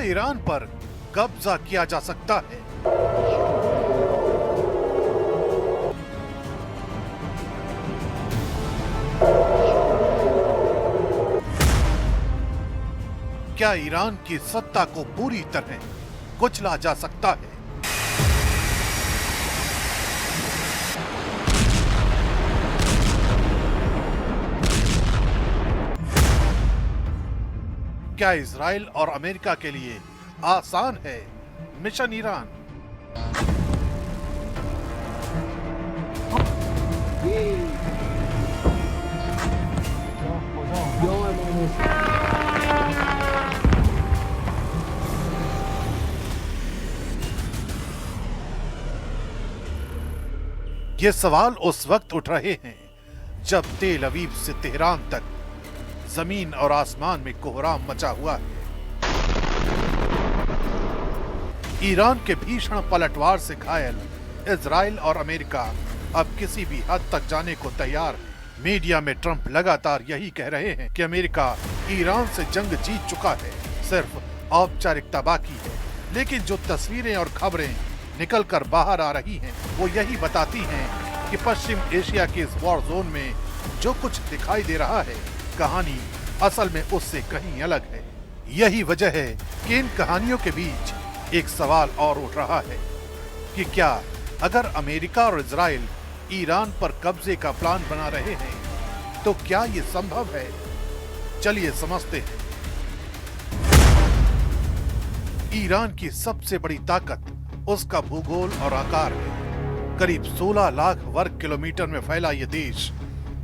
Iran पर कब्जा किया जा सकता है? क्या ईरान की सत्ता को पूरी तरह कुचला जा सकता है? क्या इजराइल और अमेरिका के लिए आसान है मिशन ईरान? ये सवाल उस वक्त उठ रहे हैं जब तेल अवीव से तेहरान तक जमीन और आसमान में कोहराम मचा हुआ है। ईरान के भीषण पलटवार से घायल इजराइल और अमेरिका अब किसी भी हद तक जाने को तैयार है। मीडिया में ट्रंप लगातार यही कह रहे हैं कि अमेरिका ईरान से जंग जीत चुका है, सिर्फ औपचारिकता बाकी है। लेकिन जो तस्वीरें और खबरें निकल कर बाहर आ रही हैं, वो यही बताती हैं कि पश्चिम एशिया के इस वॉर जोन में जो कुछ दिखाई दे रहा है, कहानी असल में उससे कहीं अलग है। यही वजह है कि इन कहानियों के बीच एक सवाल और उठ रहा है कि क्या अगर अमेरिका और इजराइल ईरान पर कब्जे का प्लान बना रहे हैं, तो क्या ये संभव है? चलिए समझते हैं। ईरान की सबसे बड़ी ताकत उसका भूगोल और आकार है। करीब 16 लाख वर्ग किलोमीटर में फैला ये देश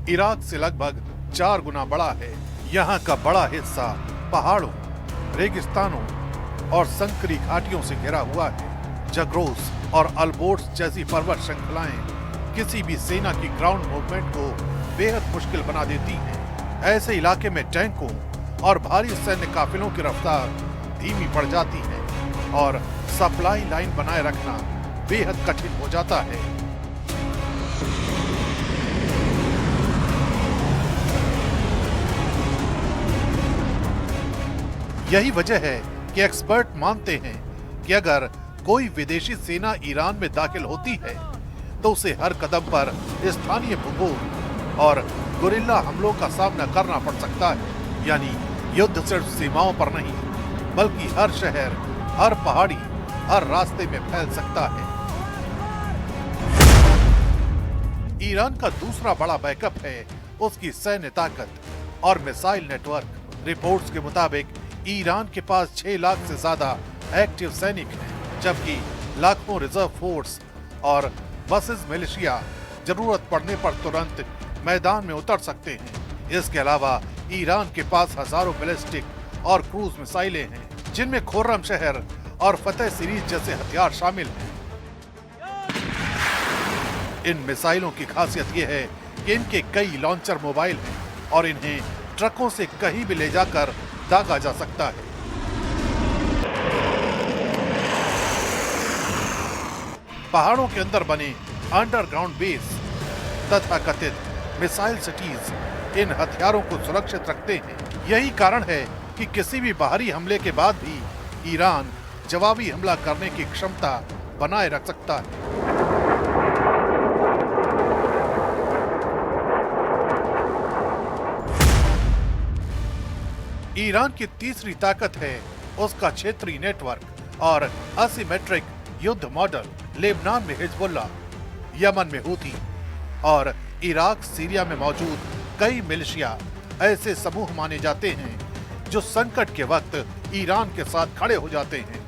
इराक से लगभग 4 गुना बड़ा है। यहाँ का बड़ा हिस्सा पहाड़ों, रेगिस्तानों और संकरी घाटियों से घिरा हुआ है। जग्रोस और अल्बोर्ट्स जैसी पर्वत श्रृंखलाएं किसी भी सेना की ग्राउंड मूवमेंट को बेहद मुश्किल बना देती हैं। ऐसे इलाके में टैंकों और भारी सैन्य काफिलों की रफ्तार धीमी पड़ जाती है और सप्लाई लाइन बनाए रखना बेहद कठिन हो जाता है। यही वजह है कि एक्सपर्ट मानते हैं कि अगर कोई विदेशी सेना ईरान में दाखिल होती है, तो उसे हर कदम पर स्थानीय भूगोल और गुरिल्ला हमलों का सामना करना पड़ सकता है। यानी युद्ध सिर्फ सीमाओं पर नहीं, बल्कि हर शहर, हर पहाड़ी, हर रास्ते में फैल सकता है। ईरान का दूसरा बड़ा बैकअप है उसकी सैन्य ताकत और मिसाइल नेटवर्क। रिपोर्ट्स के मुताबिक ईरान के पास 6 लाख से ज्यादा एक्टिव सैनिक हैं, जबकि लाखों रिजर्व फोर्स और बसेस मिलिशिया जरूरत पड़ने पर तुरंत मैदान में उतर सकते हैं। इसके अलावा ईरान के पास हजारों बैलिस्टिक और क्रूज मिसाइलें हैं, जिनमें खुर्रम शहर और फतेह सीरीज जैसे हथियार शामिल हैं। इन मिसाइलों की खासियत यह है कि इनके कई लॉन्चर मोबाइल हैं और इन्हें ट्रकों से कहीं भी ले जाकर दागा जा सकता है। पहाड़ों के अंदर बने अंडरग्राउंड बेस तथा कथित मिसाइल सिटीज इन हथियारों को सुरक्षित रखते हैं। यही कारण है कि किसी भी बाहरी हमले के बाद भी ईरान जवाबी हमला करने की क्षमता बनाए रख सकता है। ईरान की तीसरी ताकत है उसका क्षेत्रीय नेटवर्क और असिमेट्रिक युद्ध मॉडल। लेबनान में हिजबुल्लाह, यमन में हूती और इराक, सीरिया में मौजूद कई मिलिशिया ऐसे समूह माने जाते हैं जो संकट के वक्त ईरान के साथ खड़े हो जाते हैं।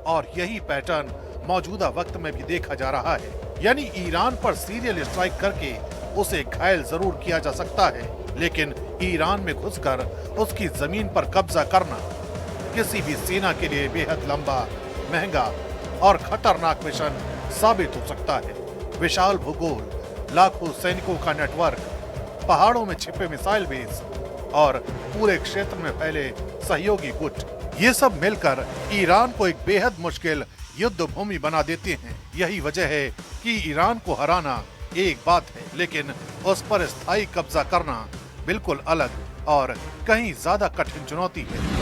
और यही पैटर्न मौजूदा वक्त में भी देखा जा रहा है। यानी ईरान पर सीरियल स्ट्राइक करके उसे घायल जरूर किया जा सकता है, लेकिन ईरान में घुसकर उसकी जमीन पर कब्जा करना किसी भी सेना के लिए बेहद लंबा, महंगा और खतरनाक मिशन साबित हो सकता है। विशाल भूगोल, लाखों सैनिकों का नेटवर्क, पहाड़ों में छिपे मिसाइल बेस और पूरे क्षेत्र में फैले सहयोगी गुट, ये सब मिलकर ईरान को एक बेहद मुश्किल युद्ध भूमि बना देते हैं। यही वजह है कि ईरान को हराना एक बात है, लेकिन उस पर स्थायी कब्जा करना बिल्कुल अलग और कहीं ज्यादा कठिन चुनौती है।